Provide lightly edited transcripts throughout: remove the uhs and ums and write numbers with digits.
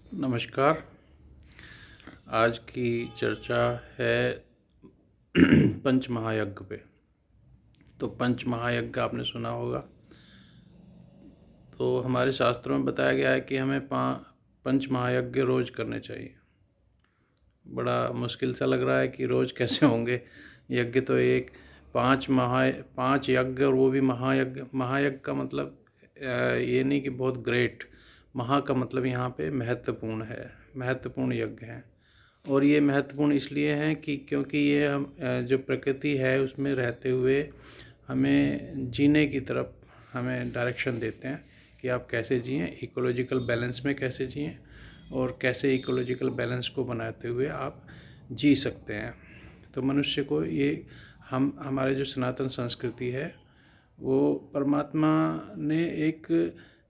नमस्कार। आज की चर्चा है पंच महायज्ञ पे। तो पंच महायज्ञ आपने सुना होगा। तो हमारे शास्त्रों में बताया गया है कि हमें पंच महायज्ञ रोज करने चाहिए। बड़ा मुश्किल सा लग रहा है कि रोज कैसे होंगे यज्ञ। तो एक पांच यज्ञ, और वो भी महायज्ञ। महायज्ञ का मतलब ये नहीं कि बहुत ग्रेट। महा का मतलब यहाँ पे महत्वपूर्ण है, महत्वपूर्ण यज्ञ हैं। और ये महत्वपूर्ण इसलिए हैं कि क्योंकि ये हम जो प्रकृति है उसमें रहते हुए हमें जीने की तरफ हमें डायरेक्शन देते हैं कि आप कैसे जिएं, इकोलॉजिकल बैलेंस में कैसे जिएं, और कैसे इकोलॉजिकल बैलेंस को बनाते हुए आप जी सकते हैं। तो मनुष्य को ये हमारे जो सनातन संस्कृति है वो परमात्मा ने एक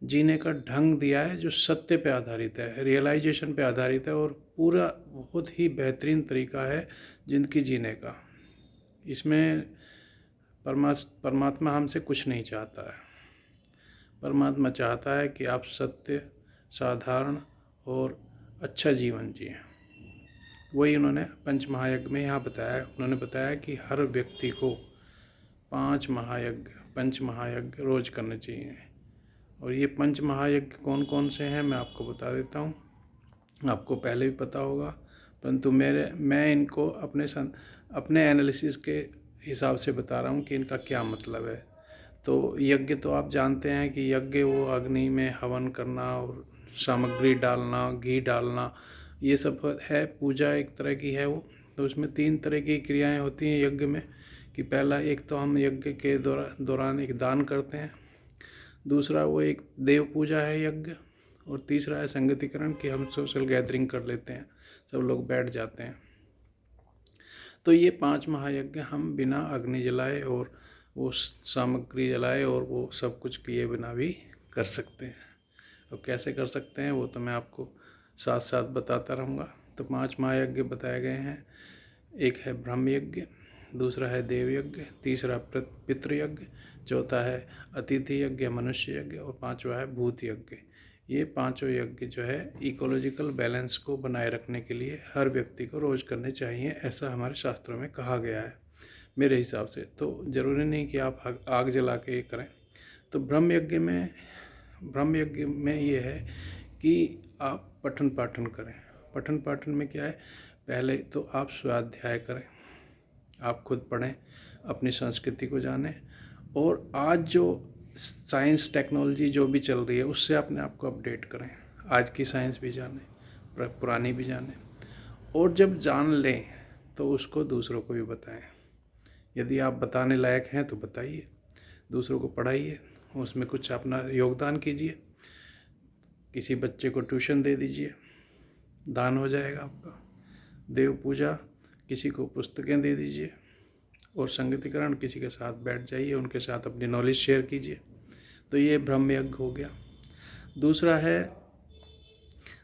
जीने का ढंग दिया है जो सत्य पे आधारित है, रियलाइजेशन पे आधारित है, और पूरा बहुत ही बेहतरीन तरीका है ज़िंदगी जीने का। इसमें परमात्मा हमसे कुछ नहीं चाहता है। परमात्मा चाहता है कि आप सत्य, साधारण और अच्छा जीवन जिएं। वही उन्होंने पंच महायज्ञ में यहाँ बताया। उन्होंने बताया कि हर व्यक्ति को पंच महायज्ञ रोज करने चाहिए। और ये पंच महायज्ञ कौन कौन से हैं मैं आपको बता देता हूँ। आपको पहले भी पता होगा, परंतु मैं इनको अपने एनालिसिस के हिसाब से बता रहा हूँ कि इनका क्या मतलब है। तो यज्ञ तो आप जानते हैं कि यज्ञ वो अग्नि में हवन करना और सामग्री डालना, घी डालना, ये सब है। पूजा एक तरह की है वो। तो उसमें 3 तरह की क्रियाएं होती हैं यज्ञ में। कि पहला, एक तो हम यज्ञ के दौरान एक दान करते हैं। दूसरा वो एक देव पूजा है यज्ञ। और तीसरा है संगतिकरण, कि हम सोशल गैदरिंग कर लेते हैं, सब लोग बैठ जाते हैं। तो ये 5 महायज्ञ हम बिना अग्नि जलाए और वो सामग्री जलाए और वो सब कुछ किए बिना भी कर सकते हैं। और कैसे कर सकते हैं वो तो मैं आपको साथ साथ बताता रहूँगा। तो 5 महायज्ञ बताए गए हैं। एक है ब्रह्म यज्ञ, दूसरा है देव यज्ञ, तीसरा पितृयज्ञ, चौथा है अतिथि यज्ञ, मनुष्य यज्ञ, और 5वां है भूत यज्ञ। ये 5 यज्ञ जो है इकोलॉजिकल बैलेंस को बनाए रखने के लिए हर व्यक्ति को रोज़ करने चाहिए, ऐसा हमारे शास्त्रों में कहा गया है मेरे हिसाब से। तो ज़रूरी नहीं कि आप आग जला के ये करें। तो ब्रह्म यज्ञ में ये है कि आप पठन पाठन करें। पठन पाठन में क्या है, पहले तो आप स्वाध्याय करें, आप खुद पढ़ें, अपनी संस्कृति को जानें, और आज जो साइंस टेक्नोलॉजी जो भी चल रही है उससे अपने आप को अपडेट करें। आज की साइंस भी जानें, पुरानी भी जानें, और जब जान लें तो उसको दूसरों को भी बताएं। यदि आप बताने लायक हैं तो बताइए, दूसरों को पढ़ाइए, उसमें कुछ अपना योगदान कीजिए। किसी बच्चे को ट्यूशन दे दीजिए, दान हो जाएगा आपका। देव पूजा, किसी को पुस्तकें दे दीजिए। और संगतिकरण, किसी के साथ बैठ जाइए, उनके साथ अपनी नॉलेज शेयर कीजिए। तो ये ब्रह्म यज्ञ हो गया। दूसरा है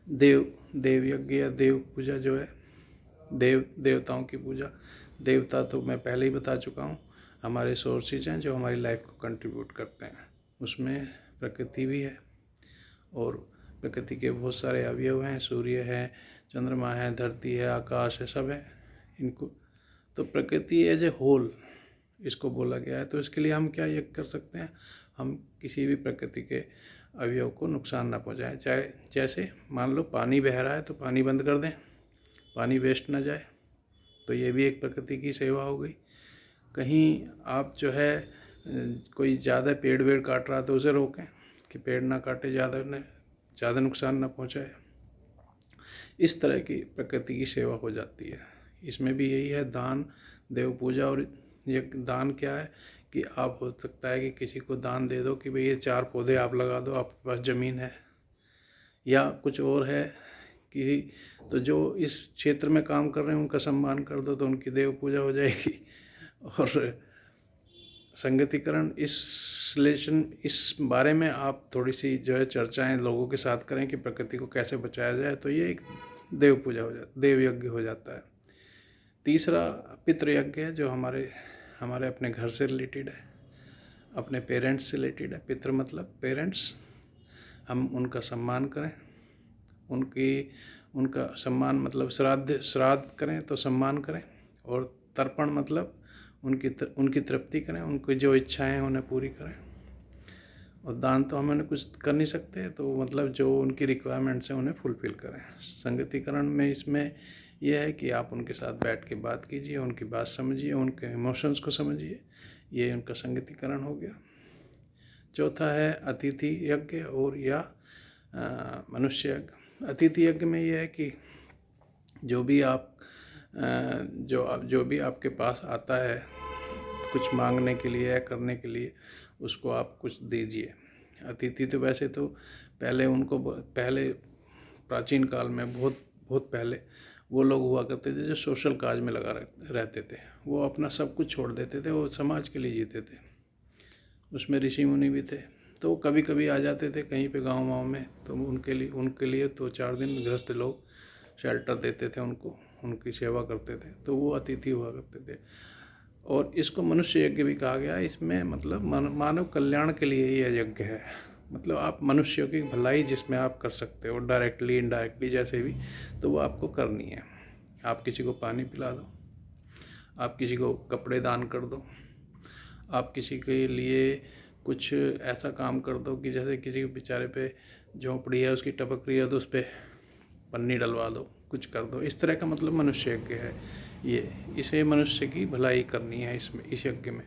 देव यज्ञ या देव पूजा, जो है देवताओं की पूजा। देवता तो मैं पहले ही बता चुका हूँ, हमारे सोर्सेज हैं जो हमारी लाइफ को कंट्रीब्यूट करते हैं। उसमें प्रकृति भी है, और प्रकृति के बहुत सारे अवयव हैं। सूर्य है, चंद्रमा है, धरती है, आकाश है, सब है। इनको तो प्रकृति एज ए होल इसको बोला गया है। तो इसके लिए हम क्या यज्ञ कर सकते हैं, हम किसी भी प्रकृति के अवयव को नुकसान ना पहुँचाएं। चाहे जैसे मान लो पानी बह रहा है तो पानी बंद कर दें, पानी वेस्ट ना जाए। तो ये भी एक प्रकृति की सेवा हो गई। कहीं आप जो है कोई ज़्यादा पेड़ वेड़ काट रहा तो उसे रोकें कि पेड़ ना काटे, ज़्यादा नुकसान ना पहुँचाए। इस तरह की प्रकृति की सेवा हो जाती है। इसमें भी यही है, दान, देव पूजा। और ये दान क्या है कि आप, हो सकता है कि किसी को दान दे दो कि भाई ये 4 पौधे आप लगा दो, आपके पास ज़मीन है, या कुछ और है किसी, तो जो इस क्षेत्र में काम कर रहे हैं उनका सम्मान कर दो, तो उनकी देव पूजा हो जाएगी। और संगतिकरण, इस बारे में आप थोड़ी सी जो है चर्चाएं लोगों के साथ करें कि प्रकृति को कैसे बचाया जाए। तो ये एक देव पूजा हो जाता, देव यज्ञ हो जाता है। तीसरा पितृयज्ञ है, जो हमारे अपने घर से रिलेटेड है, अपने पेरेंट्स से रिलेटेड है। पितृ मतलब पेरेंट्स। हम उनका सम्मान करें, उनका सम्मान मतलब श्राद्ध करें तो सम्मान करें, और तर्पण मतलब उनकी तृप्ति करें, उनकी जो इच्छाएं हैं उन्हें पूरी करें। और दान तो हम उन्हें कुछ कर नहीं सकते, तो मतलब जो उनकी रिक्वायरमेंट्स हैं उन्हें फुलफ़िल करें। संगतिकरण में इसमें यह है कि आप उनके साथ बैठ के बात कीजिए, उनकी बात समझिए, उनके इमोशंस को समझिए, ये उनका संगतिकरण हो गया। चौथा है अतिथि यज्ञ और या मनुष्य यज्ञ। अतिथि यज्ञ में यह है कि जो भी आपके पास आता है कुछ मांगने के लिए या करने के लिए, उसको आप कुछ दीजिए। अतिथि तो वैसे तो पहले प्राचीन काल में बहुत पहले वो लोग हुआ करते थे जो सोशल काज में लगा रहते थे। वो अपना सब कुछ छोड़ देते थे, वो समाज के लिए जीते थे। उसमें ऋषि मुनि भी थे, तो कभी कभी आ जाते थे कहीं पे गाँव में, तो उनके लिए तो 4 दिन गृहस्थ लोग शेल्टर देते थे उनको, उनकी सेवा करते थे, तो वो अतिथि हुआ करते थे। और इसको मनुष्य यज्ञ भी कहा गया है। इसमें मतलब मानव कल्याण के लिए यह यज्ञ है। मतलब आप मनुष्यों की भलाई जिसमें आप कर सकते हो, डायरेक्टली इनडायरेक्टली जैसे भी, तो वो आपको करनी है। आप किसी को पानी पिला दो, आप किसी को कपड़े दान कर दो, आप किसी के लिए कुछ ऐसा काम कर दो कि जैसे किसी के बेचारे पे झोंपड़ी है, उसकी टपक रही है तो उस पर पन्नी डलवा दो, कुछ कर दो। इस तरह का मतलब मनुष्य यज्ञ है ये। इसे मनुष्य की भलाई करनी है इस यज्ञ में।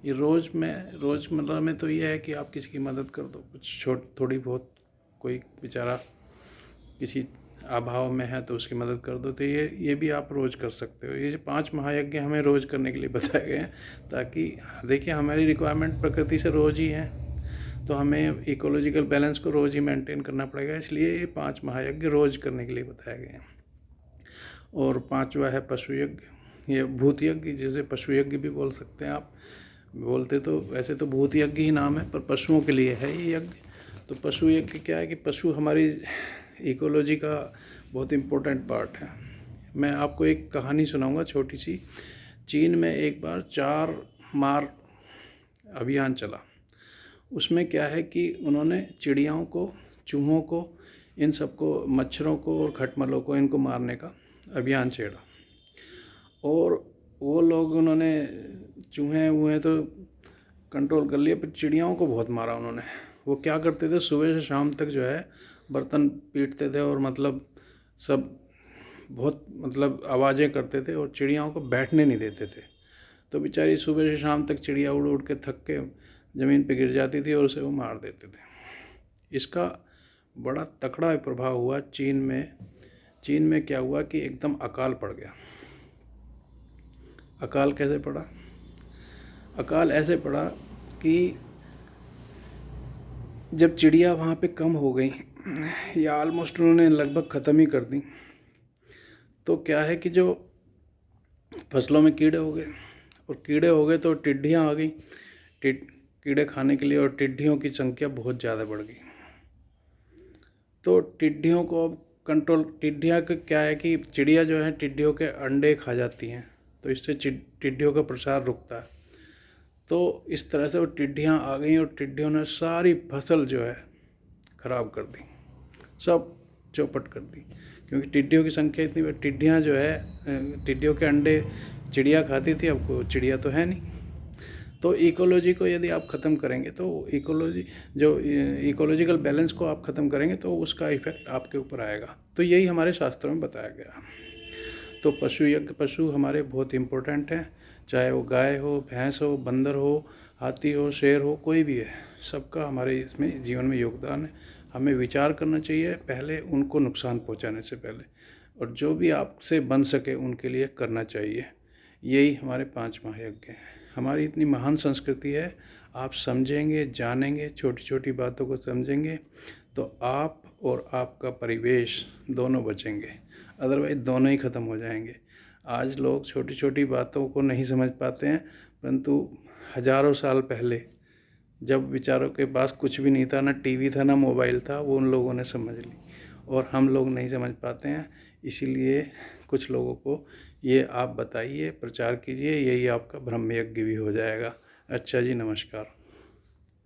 ये रोज़मर्रा में तो ये है कि आप किसी की मदद कर दो, कुछ थोड़ी बहुत, कोई बेचारा किसी अभाव में है तो उसकी मदद कर दो, तो ये भी आप रोज़ कर सकते हो। ये जो 5 महायज्ञ हमें रोज़ करने के लिए बताए गए हैं, ताकि देखिए हमारी रिक्वायरमेंट प्रकृति से रोज़ ही है, तो हमें इकोलॉजिकल बैलेंस को रोज़ ही मेंटेन करना पड़ेगा। इसलिए ये 5 महायज्ञ रोज़ करने के लिए बताए गए हैं। और 5वां है पशु यज्ञ, ये भूत यज्ञ, जैसे पशु यज्ञ भी बोल सकते हैं आप। बोलते तो वैसे तो भूत यज्ञ ही नाम है, पर पशुओं के लिए है ये यज्ञ। तो पशु यज्ञ क्या है कि पशु हमारी इकोलॉजी का बहुत इम्पोर्टेंट पार्ट है। मैं आपको एक कहानी सुनाऊंगा छोटी सी। चीन में एक बार 4 मार अभियान चला। उसमें क्या है कि उन्होंने चिड़ियाओं को, चूहों को, इन सबको, मच्छरों को और खटमलों को, इनको मारने का अभियान छेड़ा। और वो लोग, उन्होंने चूहे तो कंट्रोल कर लिए, पर चिड़ियाओं को बहुत मारा उन्होंने। वो क्या करते थे, सुबह से शाम तक जो है बर्तन पीटते थे और मतलब सब बहुत मतलब आवाज़ें करते थे, और चिड़ियाओं को बैठने नहीं देते थे। तो बेचारी सुबह से शाम तक चिड़िया उड़ उड़ के थक के ज़मीन पे गिर जाती थी और उसे वो मार देते थे। इसका बड़ा तकड़ा प्रभाव हुआ चीन में क्या हुआ कि एकदम अकाल पड़ गया। अकाल कैसे पड़ा? अकाल ऐसे पड़ा कि जब चिड़िया वहाँ पे कम हो गई, या ऑलमोस्ट उन्होंने लगभग ख़त्म ही कर दी, तो क्या है कि जो फसलों में कीड़े हो गए, और कीड़े हो गए तो टिड्डियाँ आ गई कीड़े खाने के लिए, और टिड्डियों की संख्या बहुत ज़्यादा बढ़ गई। तो टिड्डियों को अब कंट्रोल, टिड्डियाँ का क्या है कि चिड़िया जो है टिड्डियों के अंडे खा जाती हैं, तो इससे टिड्डियों का प्रसार रुकता है। तो इस तरह से वो टिड्डियाँ आ गई और टिड्डियों ने सारी फसल जो है ख़राब कर दी, सब चौपट कर दी, क्योंकि टिड्डियों की संख्या इतनी, टिड्डियाँ जो है, टिड्डियों के अंडे चिड़िया खाती थी, अब को चिड़िया तो है नहीं। तो इकोलॉजी को यदि आप ख़त्म करेंगे, तो इकोलॉजिकल बैलेंस को आप ख़त्म करेंगे, तो उसका इफ़ेक्ट आपके ऊपर आएगा। तो यही हमारे शास्त्रों में बताया गया। तो पशु हमारे बहुत इम्पोर्टेंट हैं, चाहे वो गाय हो, भैंस हो, बंदर हो, हाथी हो, शेर हो, कोई भी है, सबका हमारे इसमें जीवन में योगदान है। हमें विचार करना चाहिए पहले उनको नुकसान पहुंचाने से पहले, और जो भी आपसे बन सके उनके लिए करना चाहिए। यही हमारे 5 महायज्ञ हैं। हमारी इतनी महान संस्कृति है, आप समझेंगे, जानेंगे, छोटी छोटी बातों को समझेंगे, तो आप और आपका परिवेश दोनों बचेंगे, अदरवाइज दोनों ही ख़त्म हो जाएंगे। आज लोग छोटी छोटी बातों को नहीं समझ पाते हैं, परंतु हज़ारों साल पहले जब बेचारों के पास कुछ भी नहीं था, ना टीवी था, ना मोबाइल था, वो उन लोगों ने समझ ली, और हम लोग नहीं समझ पाते हैं। इसीलिए कुछ लोगों को ये आप बताइए, प्रचार कीजिए, यही आपका ब्रह्म यज्ञ भी हो जाएगा। अच्छा जी, नमस्कार।